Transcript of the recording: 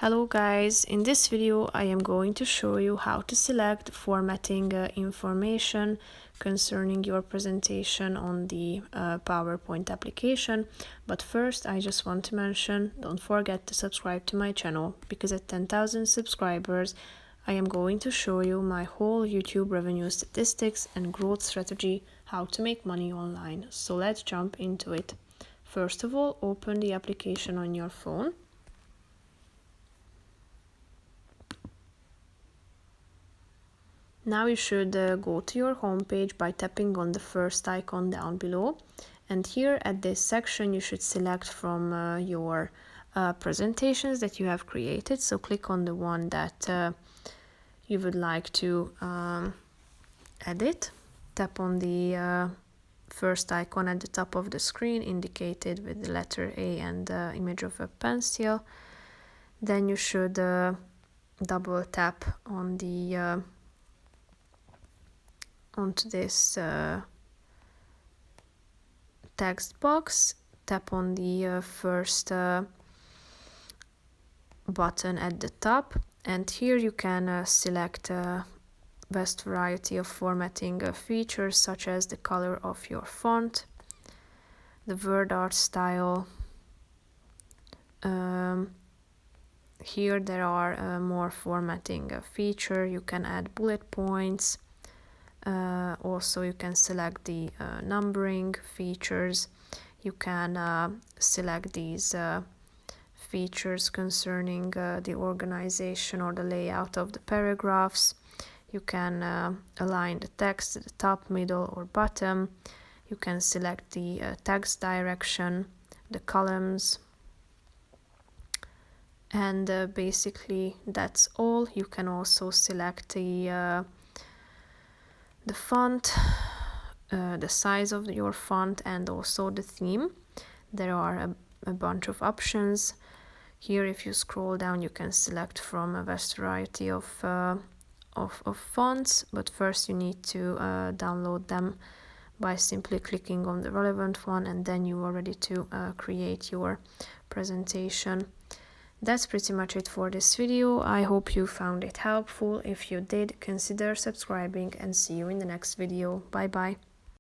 Hello guys, in this video I am going to show you how to select formatting information concerning your presentation on the PowerPoint application. But first I just want to mention, don't forget to subscribe to my channel, because at 10,000 subscribers I am going to show you my whole YouTube revenue statistics and growth strategy, how to make money online. So let's jump into it. First of all, open the application on your phone. Now you should go to your home page by tapping on the first icon down below, and here at this section you should select from your presentations that you have created. So click on the one that you would like to edit. Tap on the first icon at the top of the screen indicated with the letter A and the image of a pencil. Then you should double tap on the onto this text box. Tap on the first button at the top, and here you can select a vast variety of formatting features, such as the color of your font, the word art style. Here there are more formatting features. You can add bullet points. Also you can select the numbering features. You can select these features concerning the organization or the layout of the paragraphs. You can align the text at the top, middle or bottom. You can select the text direction, the columns, and basically that's all. You can also select the font, the size of your font, and also the theme. There are a bunch of options. Here if you scroll down you can select from a vast variety of fonts, but first you need to download them by simply clicking on the relevant one, and then you are ready to create your presentation. That's pretty much it for this video. I hope you found it helpful. If you did, consider subscribing, and see you in the next video. Bye bye.